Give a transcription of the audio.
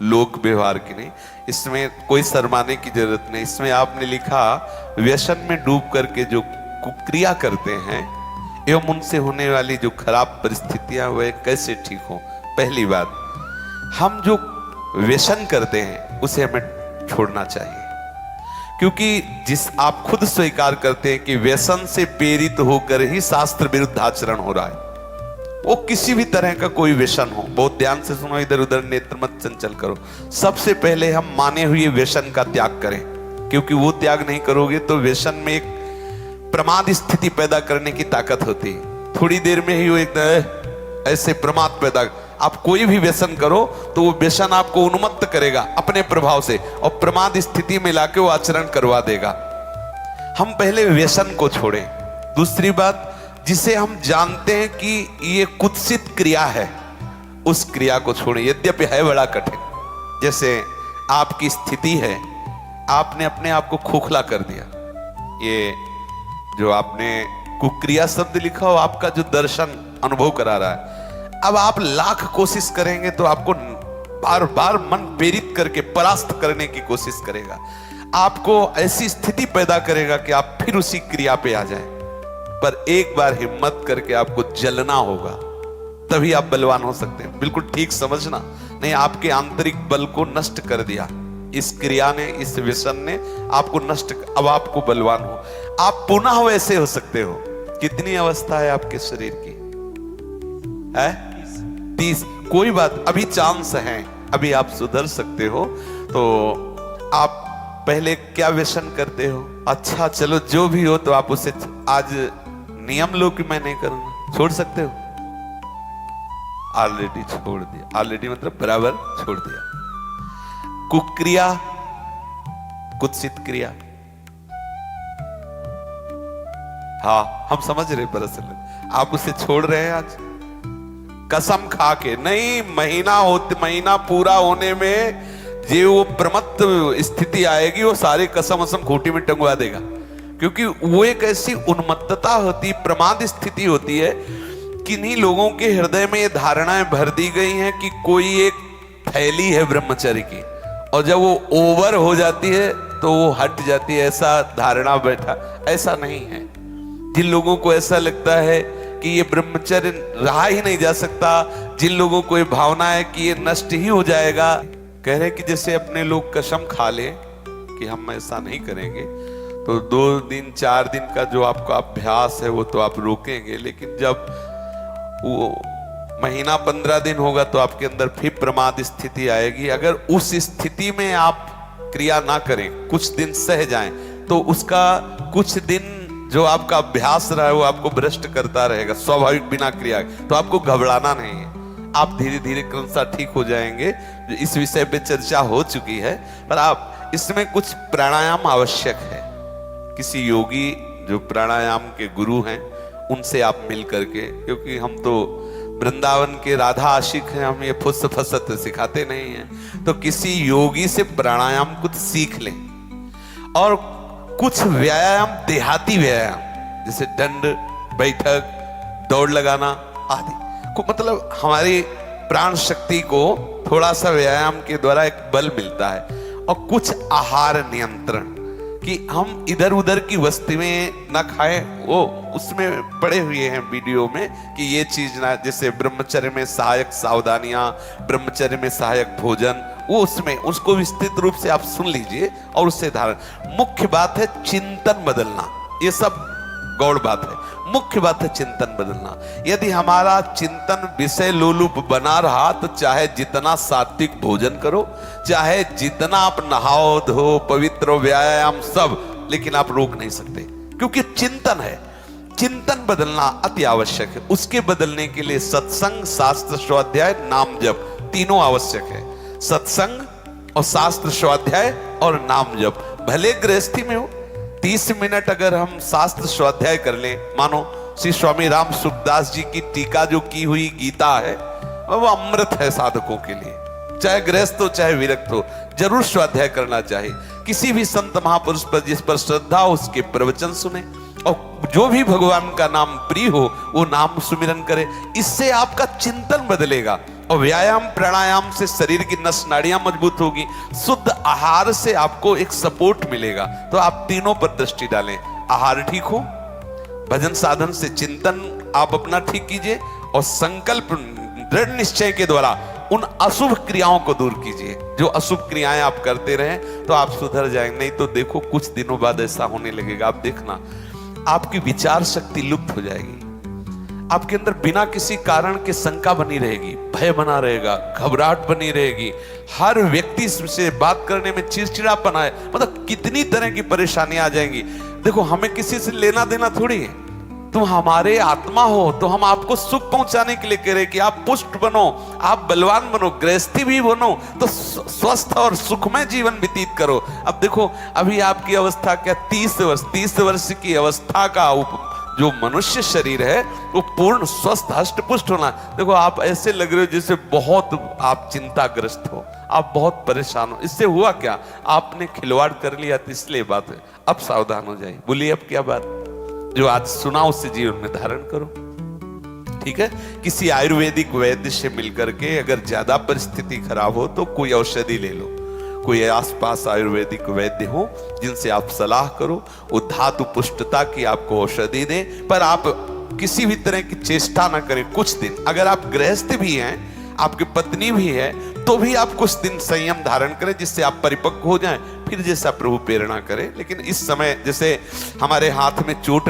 लोक व्यवहार की नहीं। इसमें कोई शर्माने की जरूरत नहीं। इसमें आपने लिखा व्यसन में डूब करके जो कुक्रिया करते हैं एवं उनसे होने वाली जो खराब परिस्थितियां वह कैसे ठीक हो। पहली बात, हम जो व्यसन करते हैं उसे हमें छोड़ना चाहिए, क्योंकि जिस आप खुद स्वीकार करते हैं कि व्यसन से प्रेरित होकर ही शास्त्र विरुद्ध आचरण हो रहा है। वो किसी भी तरह का कोई व्यसन हो, बहुत ध्यान से सुनो, इधर उधर नेत्र मत चंचल करो। सबसे पहले हम माने हुए व्यसन का त्याग करें, क्योंकि वो त्याग नहीं करोगे तो व्यसन में एक प्रमाद स्थिति पैदा करने की ताकत होती है। थोड़ी देर में ही वो एक ऐसे प्रमाद पैदा, आप कोई भी व्यसन करो तो वो व्यसन आपको उन्मत्त करेगा अपने प्रभाव से और प्रमाद स्थिति में लाके वो आचरण करवा देगा। हम पहले व्यसन को छोड़ें। दूसरी बात, जिसे हम जानते हैं कि ये कुत्सित क्रिया है, उस क्रिया को छोड़ें, यद्यपि है बड़ा कठिन। जैसे आपकी स्थिति है, आपने अपने आप को खोखला कर दिया। ये जो आपने कुक्रिया शब्द लिखा हो, आपका जो दर्शन अनुभव करा रहा है। अब आप लाख कोशिश करेंगे तो आपको बार बार मन प्रेरित करके परास्त करने की कोशिश करेगा, आपको ऐसी स्थिति पैदा करेगा कि आप फिर उसी क्रिया पे आ जाएं। पर एक बार हिम्मत करके आपको जलना होगा, तभी आप बलवान हो सकते हैं। बिल्कुल ठीक समझना, नहीं आपके आंतरिक बल को नष्ट कर दिया इस क्रिया ने, इस व्यसन ने आपको नष्ट। अब आपको बलवान हो, आप पुनः वैसे हो सकते हो। कितनी अवस्था है आपके शरीर की? है 30। कोई बात, अभी चांस है, अभी आप सुधर सकते हो। तो आप पहले क्या व्यसन करते हो? अच्छा चलो जो भी हो, तो आप उसे आज नियम लो कि मैं नहीं करूंगा, छोड़ सकते हो? ऑलरेडी छोड़ दिया। ऑलरेडी मतलब बराबर छोड़ दिया। कुक्रिया, कुत्सित क्रिया, हाँ हम समझ रहे, दरअसल आप उसे छोड़ रहे हैं आज कसम खा के। नहीं, महीना पूरा होने में जो वो प्रमत्त स्थिति आएगी, वो सारे कसम असम खूंटी में टंगवा देगा। क्योंकि वो एक ऐसी उन्मत्तता होती, प्रमाद स्थिति होती है। किन्हीं लोगों के हृदय में ये धारणाएं भर दी गई हैं कि कोई एक थैली है ब्रह्मचर्य की, और जब वो ओवर हो जाती है तो वो हट जाती है, ऐसा धारणा बैठा। ऐसा नहीं है। जिन लोगों को ऐसा लगता है कि ये ब्रह्मचर्य रहा ही नहीं जा सकता, जिन लोगों को ये भावना है कि ये नष्ट ही हो जाएगा, कह रहे कि जैसे अपने लोग कसम खा ले कि हम ऐसा नहीं करेंगे, तो 2 दिन 4 दिन का जो आपका अभ्यास है वो तो आप रोकेंगे, लेकिन जब वो महीना 15 दिन होगा तो आपके अंदर फिर प्रमाद स्थिति आएगी। अगर उस स्थिति में आप क्रिया ना करें, कुछ दिन सह जाएं, तो उसका कुछ दिन जो आपका अभ्यास रहा है वो आपको भ्रष्ट करता रहेगा स्वाभाविक बिना क्रिया। तो आपको घबराना नहीं है, आप धीरे धीरे क्रमशः ठीक हो जाएंगे। इस विषय पे चर्चा हो चुकी है, पर आप इसमें कुछ प्राणायाम आवश्यक है। किसी योगी जो प्राणायाम के गुरु हैं उनसे आप मिल करके, क्योंकि हम तो वृंदावन के राधा आशिक हैं, हम ये फुस फसत सिखाते नहीं हैं। तो किसी योगी से प्राणायाम कुछ सीख लें, और कुछ व्यायाम, देहाती व्यायाम जैसे दंड बैठक, दौड़ लगाना आदि को, मतलब हमारी प्राण शक्ति को थोड़ा सा व्यायाम के द्वारा एक बल मिलता है। और कुछ आहार नियंत्रण, कि हम इधर उधर की वस्तुएं ना खाएं, वो उसमें पड़े हुए हैं वीडियो में कि ये चीज ना, जैसे ब्रह्मचर्य में सहायक सावधानियां, ब्रह्मचर्य में सहायक भोजन, वो उसमें उसको विस्तृत रूप से आप सुन लीजिए और उससे धारण। मुख्य बात है चिंतन बदलना, ये सब गौड़ बात है। मुख्य बात है चिंतन बदलना। यदि हमारा चिंतन विषय लोलुप बना रहा तो चाहे जितना सात्विक भोजन करो, चाहे जितना आप नहाओ धो पवित्र व्यायाम सब, लेकिन आप रोक नहीं सकते, क्योंकि चिंतन है। चिंतन बदलना अति आवश्यक है। उसके बदलने के लिए सत्संग, शास्त्र स्वाध्याय, नाम जप तीनों आवश्यक है। सत्संग और शास्त्र स्वाध्याय और नाम जप। भले गृहस्थी में हो, 30 मिनट अगर हम शास्त्र स्वाध्याय कर लें, मानो श्री स्वामी राम सुखदास जी की टीका जो की हुई गीता है, वो अमृत है साधकों के लिए। चाहे गृहस्थ हो चाहे विरक्त हो, जरूर स्वाध्याय करना चाहिए। किसी भी संत महापुरुष पर जिस पर श्रद्धा हो उसके प्रवचन सुने, और जो भी भगवान का नाम प्रिय हो वो नाम सुमिरन करे। इससे आपका चिंतन बदलेगा और व्यायाम प्राणायाम से शरीर की नस नाड़ियां मजबूत होगी, शुद्ध आहार से आपको एक सपोर्ट मिलेगा। तो आप तीनों पर दृष्टि डालें, आहार ठीक हो, भजन साधन से चिंतन आप अपना ठीक कीजिए, और संकल्प दृढ़ निश्चय के द्वारा उन अशुभ क्रियाओं को दूर कीजिए। जो अशुभ क्रियाएं आप करते रहें तो आप सुधर जाएंगे। नहीं तो देखो कुछ दिनों बाद ऐसा होने लगेगा, आप देखना आपकी विचार शक्ति लुप्त हो जाएगी, आपके अंदर बिना किसी कारण के शंका बनी रहेगी, भय बना रहेगा, घबराहट बनी रहेगी, हर व्यक्ति से बात करने में चिड़चिड़ापन आए, मतलब कितनी तरह की परेशानियां आ जाएंगी। देखो हमें किसी से लेना देना थोड़ी है, तुम हमारे आत्मा हो तो हम आपको सुख पहुंचाने के लिए कह रहे कि आप पुष्ट बनो, आप बलवान बनो, गृहस्थी भी बनो, तो स्वस्थ और सुखमय जीवन व्यतीत करो। अब देखो अभी आपकी अवस्था क्या, 30 वर्ष की अवस्था का जो मनुष्य शरीर है वो पूर्ण स्वस्थ हष्ट पुष्ट होना। देखो आप ऐसे लग रहे हो जैसे बहुत आप चिंताग्रस्त हो, आप बहुत परेशान हो। इससे हुआ क्या, आपने खिलवाड़ कर लिया, तो इसलिए बात है। अब सावधान हो जाइए। बोलिए अब क्या बात, जो आज सुना उससे जीवन में धारण करो, ठीक है। किसी आयुर्वेदिक वैद्य से मिलकर के अगर ज्यादा परिस्थिति खराब हो तो कोई औषधि ले लो, कोई आसपास आयुर्वेदिक वैद्य हो जिनसे आप सलाह करो, वो धातु पुष्टता की आपको औषधि दे। पर आप किसी भी तरह की चेष्टा ना करें कुछ दिन। अगर आप गृहस्थ भी हैं, आपकी पत्नी भी है, तो भी आप कुछ दिन संयम धारण करें जिससे आप परिपक्व हो जाएं, फिर जैसा प्रभु प्रेरणा करें। लेकिन इस समय जैसे हमारे हाथ में चोट